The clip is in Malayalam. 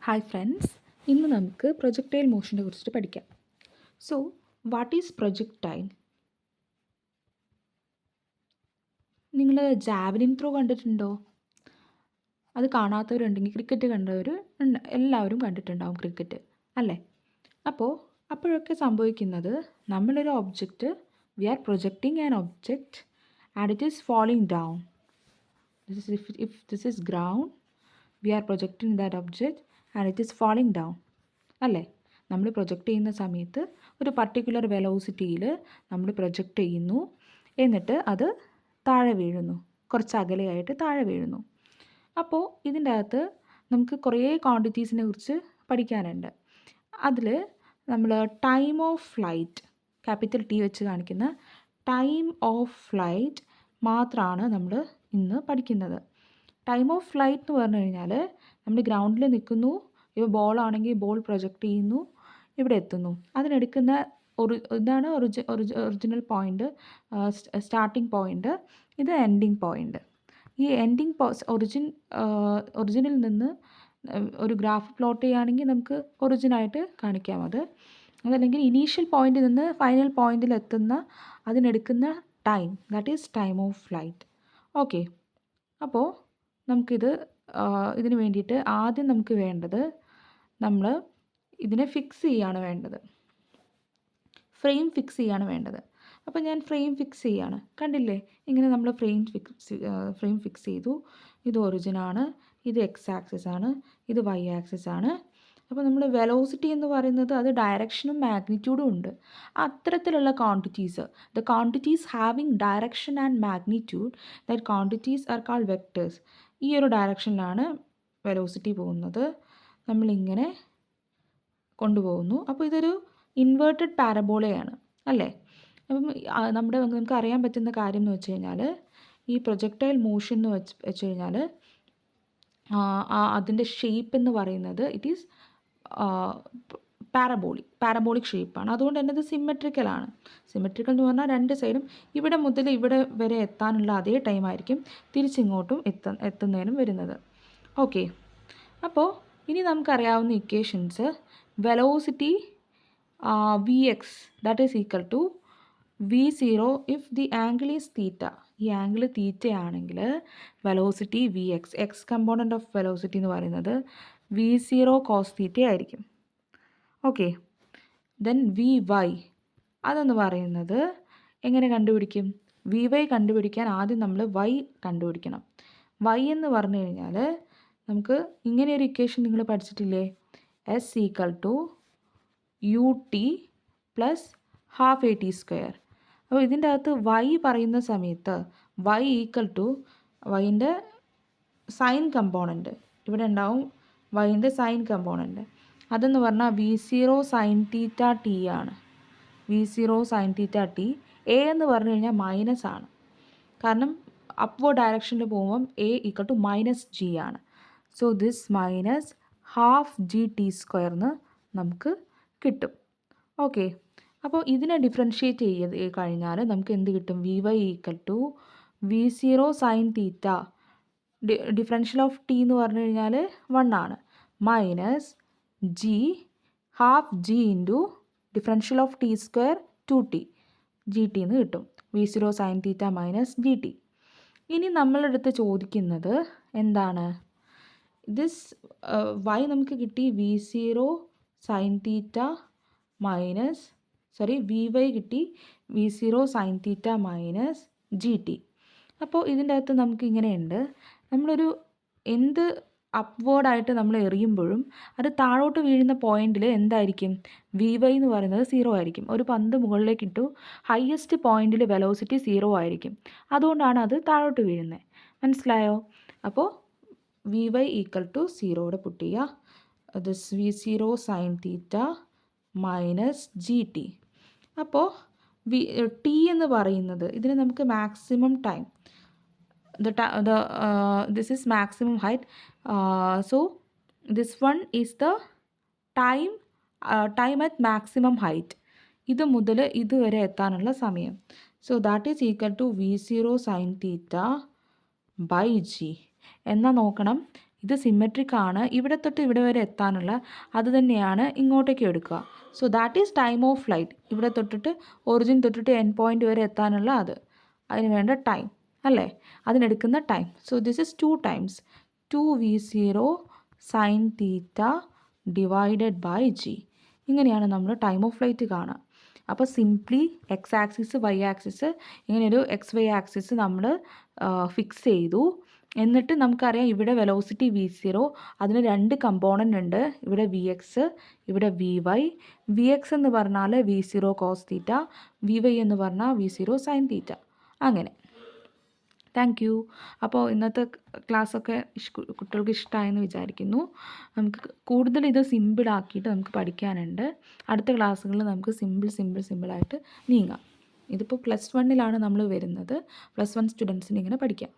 ഹായ് ഫ്രണ്ട്സ്, ഇന്ന് നമുക്ക് പ്രൊജക്ടൈൽ മോഷനെ കുറിച്ചിട്ട് പഠിക്കാം. So what is projectile? നിങ്ങൾ ജാവലിൻ ത്രോ കണ്ടിട്ടുണ്ടോ? അത് കാണാത്തവരുണ്ടെങ്കിൽ ക്രിക്കറ്റ് കണ്ടവർ എല്ലാവരും കണ്ടിട്ടുണ്ടാവും ക്രിക്കറ്റ്, അല്ലേ? അപ്പോഴൊക്കെ സംഭവിക്കുന്നത്, നമ്മളൊരു object, we are projecting an object and it is falling down. If this is ground, we are projecting that object and it is falling down, അല്ലേ? നമ്മൾ പ്രൊജക്റ്റ് ചെയ്യുന്ന സമയത്ത് ഒരു പർട്ടിക്കുലർ വെലോസിറ്റിയിൽ നമ്മൾ പ്രൊജക്റ്റ് ചെയ്യുന്നു, എന്നിട്ട് അത് താഴെ വീഴുന്നു, കുറച്ച് അകലെയായിട്ട് താഴെ വീഴുന്നു. അപ്പോൾ ഇതിൻ്റെ അകത്ത് നമുക്ക് കുറേ ക്വാണ്ടിറ്റീസിനെ കുറിച്ച് പഠിക്കാനുണ്ട്. അതിൽ നമ്മൾ time of flight, capital T വെച്ച് കാണിക്കുന്ന ടൈം ഓഫ് ഫ്ലൈറ്റ് മാത്രമാണ് നമ്മൾ ഇന്ന് പഠിക്കുന്നത്. ടൈം ഓഫ് ഫ്ലൈറ്റ് എന്ന് പറഞ്ഞു കഴിഞ്ഞാൽ, നമ്മൾ ഗ്രൗണ്ടിൽ നിൽക്കുന്നു, ഇപ്പോൾ ബോളാണെങ്കിൽ ബോൾ പ്രൊജക്റ്റ് ചെയ്യുന്നു, ഇവിടെ എത്തുന്നു, അതിനെടുക്കുന്ന ഇതാണ് ഒറിജിനൽ പോയിൻ്റ്, സ്റ്റാർട്ടിംഗ് പോയിൻ്റ്, ഇത് എൻഡിങ് പോയിൻ്റ്. ഈ എൻഡിങ് ഒറിജിനിൽ നിന്ന് ഒരു ഗ്രാഫ് പ്ലോട്ട് ചെയ്യുകയാണെങ്കിൽ നമുക്ക് ഒറിജിനായിട്ട് കാണിക്കാം. അതല്ലെങ്കിൽ ഇനീഷ്യൽ പോയിന്റിൽ നിന്ന് ഫൈനൽ പോയിന്റിൽ എത്തുന്ന അതിനെടുക്കുന്ന time, that is time of flight. Okay, അപ്പോൾ ഇതിന് വേണ്ടിയിട്ട് ആദ്യം നമുക്ക് വേണ്ടത്, നമ്മൾ ഇതിനെ ഫിക്സ് ചെയ്യാണ് വേണ്ടത്, ഫ്രെയിം ഫിക്സ് ചെയ്യാണ് വേണ്ടത്. അപ്പോൾ ഞാൻ ഫ്രെയിം ഫിക്സ് ചെയ്യാണ്, കണ്ടില്ലേ? ഇങ്ങനെ നമ്മൾ ഫ്രെയിം ഫിക്സ് ചെയ്തു. ഇത് ഒറിജിനാണ്, ഇത് എക്സ് ആക്സിസ് ആണ്, ഇത് വൈ ആക്സിസ് ആണ്. അപ്പോൾ നമ്മൾ വെലോസിറ്റി എന്ന് പറയുന്നത് അത് ഡയറക്ഷനും മാഗ്നിറ്റ്യൂഡും ഉണ്ട്. അത്തരത്തിലുള്ള quantities, the quantities having direction and magnitude, that quantities are called vectors. ഈ ഒരു ഡയറക്ഷനിലാണ് വെലോസിറ്റി പോകുന്നത്, നമ്മളിങ്ങനെ കൊണ്ടുപോകുന്നു. അപ്പോൾ ഇതൊരു ഇൻവേർട്ടഡ് പാരബോളയാണ്, അല്ലേ? അപ്പം നമുക്ക് അറിയാൻ പറ്റുന്ന കാര്യം എന്ന് വെച്ച് കഴിഞ്ഞാൽ, ഈ പ്രൊജക്ടൈൽ മോഷൻ എന്ന് വെച്ച് കഴിഞ്ഞാൽ അതിൻ്റെ ഷേപ്പ് എന്ന് പറയുന്നത് ഇറ്റ് ഈസ് പാരബോളിക് ഷേപ്പാണ്. അതുകൊണ്ട് തന്നെ ഇത് സിമെട്രിക്കലാണ്. സിമെട്രിക്കൽ എന്ന് പറഞ്ഞാൽ രണ്ട് സൈഡും ഇവിടെ മുതൽ ഇവിടെ വരെ എത്താനുള്ള അതേ ടൈം ആയിരിക്കും തിരിച്ചിങ്ങോട്ടും എത്തുന്നതിനും വരുന്നത്. ഓക്കെ, അപ്പോൾ ഇനി നമുക്കറിയാവുന്ന equations, velocity v x that is equal to V0 if the angle is theta. ഈ ആംഗിൾ തീറ്റ ആണെങ്കിൽ velocity v x component of velocity എന്ന് പറയുന്നത് V0 cos തീറ്റ ആയിരിക്കും. ഓക്കെ, ദെൻ വൈ അതെന്ന് പറയുന്നത് എങ്ങനെ കണ്ടുപിടിക്കും? വൈ കണ്ടുപിടിക്കാൻ ആദ്യം നമ്മൾ വൈ കണ്ടുപിടിക്കണം. വൈ എന്ന് പറഞ്ഞു കഴിഞ്ഞാൽ നമുക്ക് ഇങ്ങനെയൊരു ഇക്വേഷൻ നിങ്ങൾ പഠിച്ചിട്ടില്ലേ? S equal to u t plus half a t square. അപ്പോൾ ഇതിൻ്റെ അകത്ത് വൈ പറയുന്ന സമയത്ത് വൈ ഈക്വൽ ടു വൈൻ്റെ സൈൻ കമ്പോണൻറ്റ് ഇവിടെ ഉണ്ടാവും, വൈൻ്റെ സൈൻ കമ്പോണൻറ്റ് അതെന്ന് പറഞ്ഞാൽ V0 സൈൻ തീറ്റ ടി ആണ്. V0 sine theta T. A എന്ന് പറഞ്ഞു കഴിഞ്ഞാൽ മൈനസ് ആണ്, കാരണം അപ്വേർഡ് ഡയറക്ഷനിൽ പോകുമ്പം a equal to minus g ആണ്. So this minus half g t സ്ക്വയർന്ന് നമുക്ക് കിട്ടും. ഓക്കെ, അപ്പോൾ ഇതിനെ ഡിഫറൻഷ്യേറ്റ് ചെയ്ത് കഴിഞ്ഞാൽ നമുക്ക് എന്ത് കിട്ടും? Y equal to V0 sine theta, differential of t എന്ന് പറഞ്ഞു കഴിഞ്ഞാൽ 1 ആണ്, minus g half g into differential of t square 2t, g t എന്ന് കിട്ടും. V0 sine theta minus g t. ഇനി നമ്മളടുത്ത് ചോദിക്കുന്നത് എന്താണ്? ദിസ് വൈ നമുക്ക് കിട്ടി V0 sine theta minus Y കിട്ടി V0 sine theta minus g T. അപ്പോൾ ഇതിൻ്റെ അകത്ത് നമുക്ക് ഇങ്ങനെയുണ്ട്, നമ്മളൊരു എന്ത് അപ്വേർഡായിട്ട് നമ്മൾ എറിയുമ്പോഴും അത് താഴോട്ട് വീഴുന്ന പോയിന്റിൽ എന്തായിരിക്കും? വൈ എന്ന് പറയുന്നത് 0 ആയിരിക്കും. ഒരു പന്ത് മുകളിലേക്ക് ഇട്ടു, ഹയസ്റ്റ് പോയിന്റിൽ വെലോസിറ്റി 0 ആയിരിക്കും, അതുകൊണ്ടാണ് അത് താഴോട്ട് വീഴുന്നത്. മനസ്സിലായോ? അപ്പോൾ വൈ ഈക്വൽ ടു 0 പുട്ട് ചെയ്യുക. This V0 sine theta minus g T. അപ്പോൾ ടി എന്ന് പറയുന്നത് ഇതിന് നമുക്ക് maximum time, this is maximum height, so this one is the time at maximum height, ഇത് മുതൽ ഇതുവരെ എത്താനുള്ള സമയം. So that is equal to V0 sine theta by g. എന്നാൽ നോക്കണം, ഇത് സിമെട്രിക് ആണ്. ഇവിടെ തൊട്ട് ഇവിടെ വരെ എത്താനുള്ള അത് തന്നെയാണ് ഇങ്ങോട്ടേക്ക് എടുക്കുക. So that is time of flight. ഇവിടെ തൊട്ടിട്ട് ഒറിജിൻ തൊട്ടിട്ട് എൻഡ് പോയിന്റ് വരെ എത്താനുള്ള അതിന് വേണ്ട ടൈം അല്ലേ, അതിനെടുക്കുന്ന time. So this is 2 times 2v0 sine theta divided by g. ഇങ്ങനെയാണ് നമ്മൾ ടൈം ഓഫ് ഫ്ലൈറ്റ് കാണുക. അപ്പോൾ simply x axis y axis ഇങ്ങനെയൊരു എക്സ് വൈ ആക്സിസ് നമ്മൾ ഫിക്സ് ചെയ്തു. എന്നിട്ട് നമുക്കറിയാം ഇവിടെ വെലോസിറ്റി v0, അതിന് 2 കമ്പോണൻ്റ് ഉണ്ട്. ഇവിടെ vx, ഇവിടെ vy. vx എന്ന് പറഞ്ഞാൽ v0 കോസ് തീറ്റ, vy എന്ന് പറഞ്ഞാൽ v0 സൈൻ തീറ്റ. അങ്ങനെ. Thank you. അപ്പോൾ ഇന്നത്തെ ക്ലാസ്സൊക്കെ കുട്ടികൾക്ക് ഇഷ്ടമായെന്ന് വിചാരിക്കുന്നു. നമുക്ക് കൂടുതൽ ഇത് സിമ്പിളാക്കിയിട്ട് നമുക്ക് പഠിക്കാനുണ്ട്. അടുത്ത ക്ലാസ്സുകളിൽ നമുക്ക് സിമ്പിളായിട്ട് നീങ്ങാം. ഇതിപ്പോൾ +1 നമ്മൾ വരുന്നത്. +1 സ്റ്റുഡൻസിന് ഇങ്ങനെ പഠിക്കാം.